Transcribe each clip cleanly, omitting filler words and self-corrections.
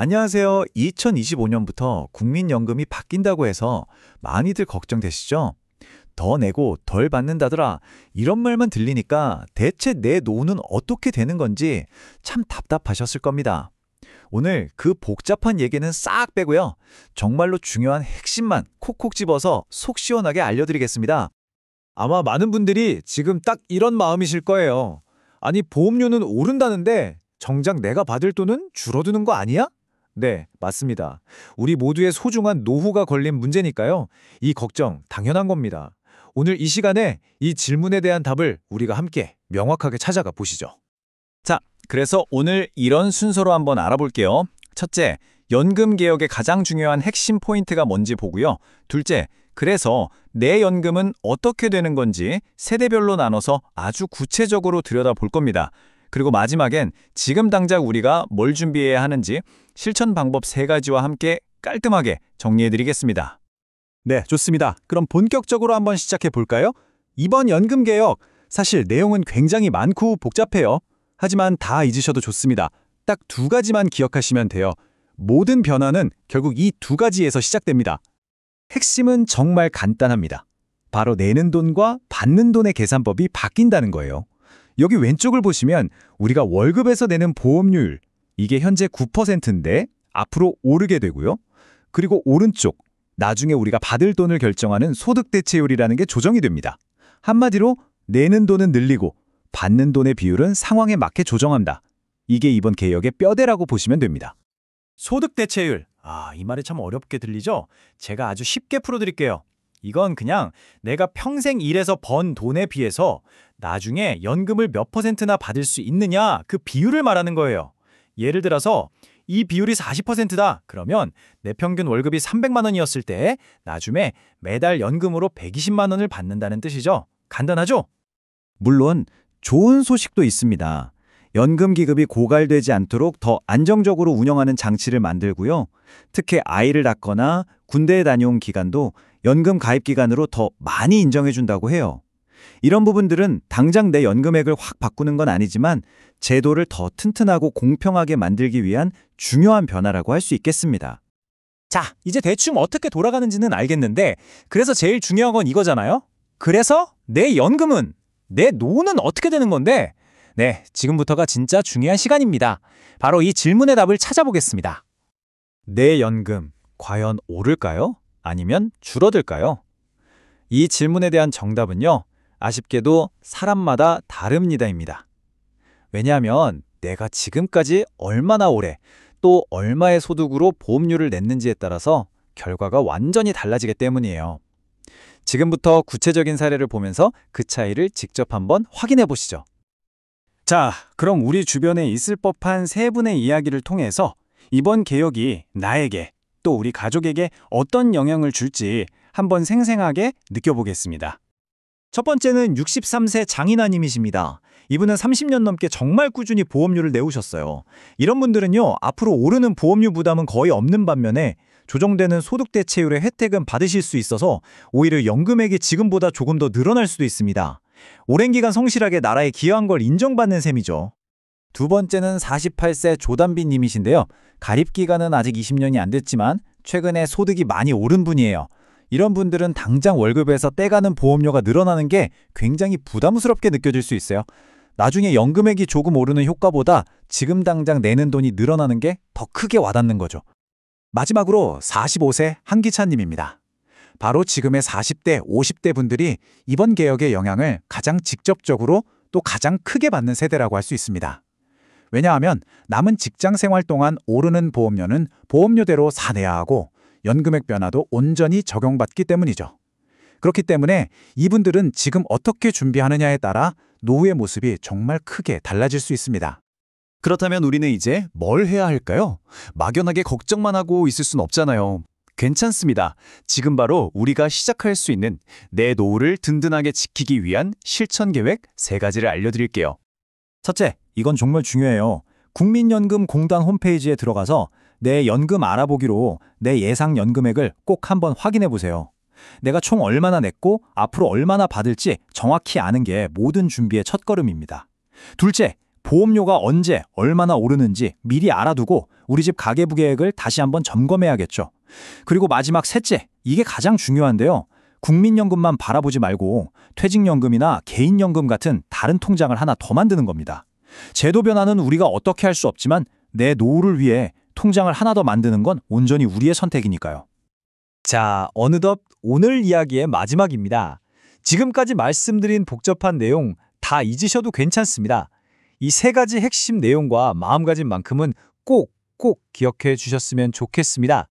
안녕하세요. 2025년부터 국민연금이 바뀐다고 해서 많이들 걱정되시죠? 더 내고 덜 받는다더라. 이런 말만 들리니까 대체 내 노후는 어떻게 되는 건지 참 답답하셨을 겁니다. 오늘 그 복잡한 얘기는 싹 빼고요. 정말로 중요한 핵심만 콕콕 집어서 속 시원하게 알려드리겠습니다. 아마 많은 분들이 지금 딱 이런 마음이실 거예요. 아니, 보험료는 오른다는데 정작 내가 받을 돈은 줄어드는 거 아니야? 네, 맞습니다. 우리 모두의 소중한 노후가 걸린 문제니까요. 이 걱정 당연한 겁니다. 오늘 이 시간에 이 질문에 대한 답을 우리가 함께 명확하게 찾아가 보시죠. 자, 그래서 오늘 이런 순서로 한번 알아볼게요. 첫째, 연금 개혁의 가장 중요한 핵심 포인트가 뭔지 보고요. 둘째, 그래서 내 연금은 어떻게 되는 건지 세대별로 나눠서 아주 구체적으로 들여다볼 겁니다. 그리고 마지막엔 지금 당장 우리가 뭘 준비해야 하는지 실천 방법 3가지와 함께 깔끔하게 정리해드리겠습니다. 네, 좋습니다. 그럼 본격적으로 한번 시작해 볼까요? 이번 연금 개혁, 사실 내용은 굉장히 많고 복잡해요. 하지만 다 잊으셔도 좋습니다. 딱 2가지만 기억하시면 돼요. 모든 변화는 결국 이 2가지에서 시작됩니다. 핵심은 정말 간단합니다. 바로 내는 돈과 받는 돈의 계산법이 바뀐다는 거예요. 여기 왼쪽을 보시면 우리가 월급에서 내는 보험료율, 이게 현재 9%인데 앞으로 오르게 되고요. 그리고 오른쪽, 나중에 우리가 받을 돈을 결정하는 소득대체율이라는 게 조정이 됩니다. 한마디로 내는 돈은 늘리고 받는 돈의 비율은 상황에 맞게 조정한다. 이게 이번 개혁의 뼈대라고 보시면 됩니다. 소득대체율, 이 말이 참 어렵게 들리죠? 제가 아주 쉽게 풀어드릴게요. 이건 그냥 내가 평생 일해서 번 돈에 비해서 나중에 연금을 몇 %나 받을 수 있느냐, 그 비율을 말하는 거예요. 예를 들어서 이 비율이 40%다. 그러면 내 평균 월급이 300만 원이었을 때 나중에 매달 연금으로 120만 원을 받는다는 뜻이죠. 간단하죠? 물론 좋은 소식도 있습니다. 연금 기급이 고갈되지 않도록 더 안정적으로 운영하는 장치를 만들고요. 특히 아이를 낳거나 군대에 다녀온 기간도 연금 가입 기간으로 더 많이 인정해준다고 해요. 이런 부분들은 당장 내 연금액을 확 바꾸는 건 아니지만 제도를 더 튼튼하고 공평하게 만들기 위한 중요한 변화라고 할 수 있겠습니다. 자, 이제 대충 어떻게 돌아가는지는 알겠는데 그래서 제일 중요한 건 이거잖아요? 그래서 내 연금은, 내 노후는 어떻게 되는 건데? 네, 지금부터가 진짜 중요한 시간입니다. 바로 이 질문의 답을 찾아보겠습니다. 내 연금, 과연 오를까요? 아니면 줄어들까요? 이 질문에 대한 정답은요, 아쉽게도 사람마다 다릅니다입니다. 왜냐하면 내가 지금까지 얼마나 오래 또 얼마의 소득으로 보험료를 냈는지에 따라서 결과가 완전히 달라지기 때문이에요. 지금부터 구체적인 사례를 보면서 그 차이를 직접 한번 확인해 보시죠. 자, 그럼 우리 주변에 있을 법한 3분의 이야기를 통해서 이번 개혁이 나에게 또 우리 가족에게 어떤 영향을 줄지 한번 생생하게 느껴보겠습니다. 첫 번째는 63세 장인아님이십니다. 이분은 30년 넘게 정말 꾸준히 보험료를 내오셨어요. 이런 분들은요, 앞으로 오르는 보험료 부담은 거의 없는 반면에 조정되는 소득대체율의 혜택은 받으실 수 있어서 오히려 연금액이 지금보다 조금 더 늘어날 수도 있습니다. 오랜 기간 성실하게 나라에 기여한 걸 인정받는 셈이죠. 두 번째는 48세 조단비 님이신데요. 가입기간은 아직 20년이 안 됐지만 최근에 소득이 많이 오른 분이에요. 이런 분들은 당장 월급에서 떼가는 보험료가 늘어나는 게 굉장히 부담스럽게 느껴질 수 있어요. 나중에 연금액이 조금 오르는 효과보다 지금 당장 내는 돈이 늘어나는 게 더 크게 와닿는 거죠. 마지막으로 45세 한기찬님입니다. 바로 지금의 40대, 50대 분들이 이번 개혁의 영향을 가장 직접적으로 또 가장 크게 받는 세대라고 할 수 있습니다. 왜냐하면 남은 직장 생활 동안 오르는 보험료는 보험료대로 사내야 하고 연금액 변화도 온전히 적용받기 때문이죠. 그렇기 때문에 이분들은 지금 어떻게 준비하느냐에 따라 노후의 모습이 정말 크게 달라질 수 있습니다. 그렇다면 우리는 이제 뭘 해야 할까요? 막연하게 걱정만 하고 있을 순 없잖아요. 괜찮습니다. 지금 바로 우리가 시작할 수 있는 내 노후를 든든하게 지키기 위한 실천 계획 3가지를 알려드릴게요. 첫째, 이건 정말 중요해요. 국민연금공단 홈페이지에 들어가서 내 연금 알아보기로 내 예상 연금액을 꼭 한번 확인해 보세요. 내가 총 얼마나 냈고 앞으로 얼마나 받을지 정확히 아는 게 모든 준비의 첫걸음입니다. 둘째, 보험료가 언제 얼마나 오르는지 미리 알아두고 우리 집 가계부 계획을 다시 한번 점검해야겠죠. 그리고 마지막 셋째, 이게 가장 중요한데요. 국민연금만 바라보지 말고 퇴직연금이나 개인연금 같은 다른 통장을 하나 더 만드는 겁니다. 제도 변화는 우리가 어떻게 할 수 없지만 내 노후를 위해 통장을 하나 더 만드는 건 온전히 우리의 선택이니까요. 자, 어느덧 오늘 이야기의 마지막입니다. 지금까지 말씀드린 복잡한 내용 다 잊으셔도 괜찮습니다. 이 세 가지 핵심 내용과 마음가짐만큼은 꼭 기억해 주셨으면 좋겠습니다.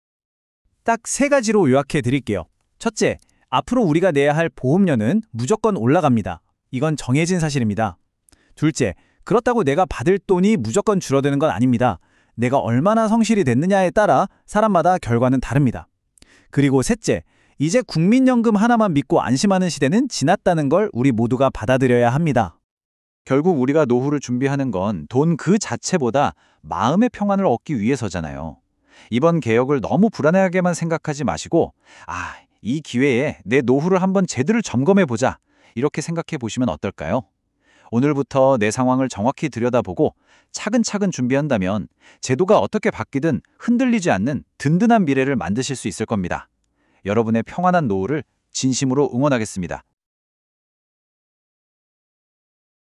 딱 세 가지로 요약해 드릴게요. 첫째, 앞으로 우리가 내야 할 보험료는 무조건 올라갑니다. 이건 정해진 사실입니다. 둘째, 그렇다고 내가 받을 돈이 무조건 줄어드는 건 아닙니다. 내가 얼마나 성실히 됐느냐에 따라 사람마다 결과는 다릅니다. 그리고 셋째, 이제 국민연금 하나만 믿고 안심하는 시대는 지났다는 걸 우리 모두가 받아들여야 합니다. 결국 우리가 노후를 준비하는 건 돈 그 자체보다 마음의 평안을 얻기 위해서잖아요. 이번 개혁을 너무 불안하게만 생각하지 마시고 이 기회에 내 노후를 한번 제대로 점검해보자 이렇게 생각해 보시면 어떨까요? 오늘부터 내 상황을 정확히 들여다보고 차근차근 준비한다면 제도가 어떻게 바뀌든 흔들리지 않는 든든한 미래를 만드실 수 있을 겁니다. 여러분의 평안한 노후를 진심으로 응원하겠습니다.